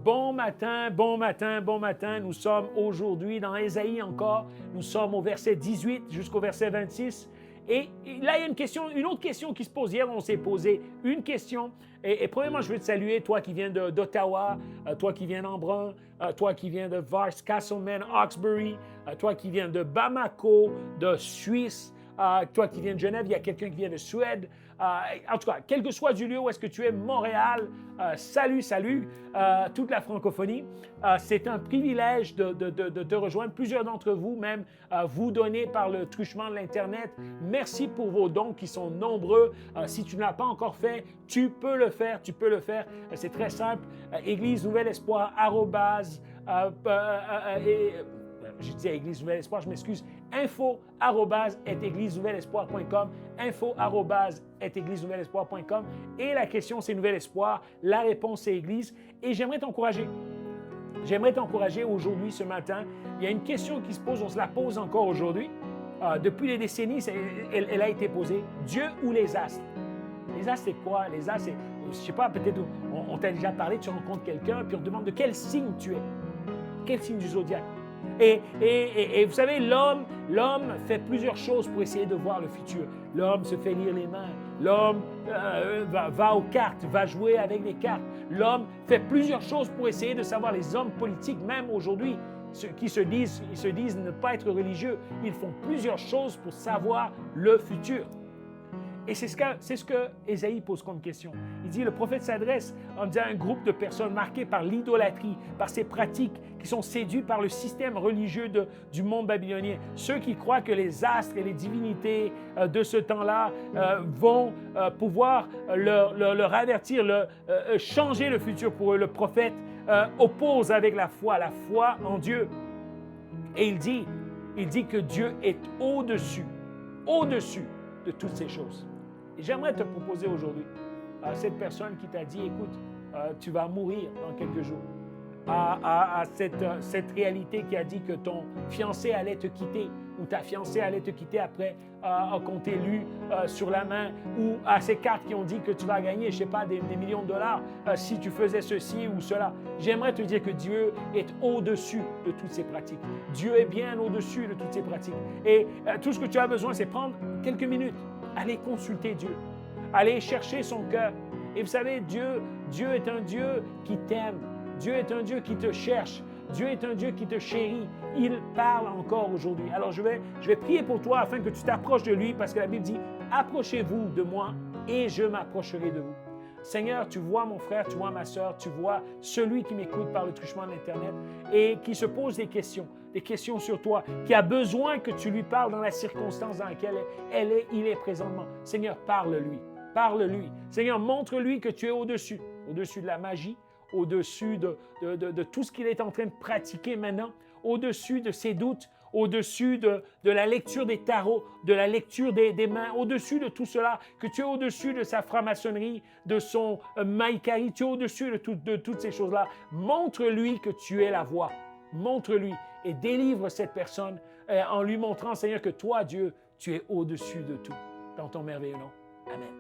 Bon matin, bon matin, bon matin. Nous sommes aujourd'hui dans Ésaïe encore. Nous sommes au verset 18 jusqu'au verset 26. Et là, il y a une autre question qui se pose. Hier, on s'est posé une question. Et premièrement, je veux te saluer, toi qui viens d'Ottawa, toi qui viens d'Embrun, toi qui viens de Vars, Castleman, Hawkesbury, toi qui viens de Bamako, de Suisse, toi qui viens de Genève, il y a quelqu'un qui vient de Suède. En tout cas, quel que soit du lieu où est-ce que tu es, Montréal, salut, toute la francophonie. C'est un privilège de te rejoindre. Plusieurs d'entre vous, même, vous donnez par le truchement de l'Internet. Merci pour vos dons qui sont nombreux. Si tu ne l'as pas encore fait, tu peux le faire. C'est très simple. Église Nouvel Espoir, je dis à Église Nouvel Espoir, je m'excuse, info@églisenouvelespoir.com, info@églisenouvelespoir.com. Et la question, c'est Nouvel Espoir. La réponse, c'est Église. Et j'aimerais t'encourager aujourd'hui, ce matin. Il y a une question qui se pose, on se la pose encore aujourd'hui. Depuis des décennies, elle a été posée. Dieu ou les astres? Les astres, c'est quoi? Les astres, c'est, je ne sais pas, peut-être on t'a déjà parlé, tu rencontres quelqu'un, puis on te demande de quel signe tu es. Quel signe du zodiaque? Et vous savez, l'homme fait plusieurs choses pour essayer de voir le futur. L'homme se fait lire les mains. L'homme va aux cartes, va jouer avec les cartes. L'homme fait plusieurs choses pour essayer de savoir. Les hommes politiques, même aujourd'hui, ceux qui se disent ne pas être religieux, ils font plusieurs choses pour savoir le futur. Et c'est ce que Ésaïe pose comme question. Il dit, le prophète s'adresse en disant à un groupe de personnes marquées par l'idolâtrie, par ces pratiques qui sont séduits par le système religieux du monde babylonien. Ceux qui croient que les astres et les divinités de ce temps-là vont pouvoir leur avertir, changer le futur pour eux. Le prophète oppose avec la foi en Dieu. Et il dit que Dieu est au-dessus de toutes ces choses. Et j'aimerais te proposer aujourd'hui à cette personne qui t'a dit, écoute, tu vas mourir dans quelques jours, à cette réalité qui a dit que ton fiancé allait te quitter ou ta fiancée allait te quitter après qu'on t'ait lu sur la main, ou à ces cartes qui ont dit que tu vas gagner, je ne sais pas, des millions de dollars si tu faisais ceci ou cela. J'aimerais te dire que Dieu est au-dessus de toutes ces pratiques. Dieu est bien au-dessus de toutes ces pratiques. Et tout ce que tu as besoin, c'est prendre quelques minutes, aller consulter Dieu, aller chercher son cœur. Et vous savez, Dieu est un Dieu qui t'aime. Dieu est un Dieu qui te cherche. Dieu est un Dieu qui te chérit. Il parle encore aujourd'hui. Alors je vais prier pour toi afin que tu t'approches de lui, parce que la Bible dit, approchez-vous de moi et je m'approcherai de vous. Seigneur, tu vois mon frère, tu vois ma sœur, tu vois celui qui m'écoute par le truchement de l'Internet et qui se pose des questions sur toi, qui a besoin que tu lui parles dans la circonstance dans laquelle il est présentement. Seigneur, parle-lui. Seigneur, montre-lui que tu es au-dessus de la magie, au-dessus de tout ce qu'il est en train de pratiquer maintenant, au-dessus de ses doutes, au-dessus de la lecture des tarots, de la lecture des mains, au-dessus de tout cela, que tu es au-dessus de sa franc-maçonnerie, de son maïkari, tu es au-dessus de toutes ces choses-là. Montre-lui que tu es la voie. Montre-lui et délivre cette personne en lui montrant, Seigneur, que toi, Dieu, tu es au-dessus de tout. Dans ton merveilleux nom. Amen.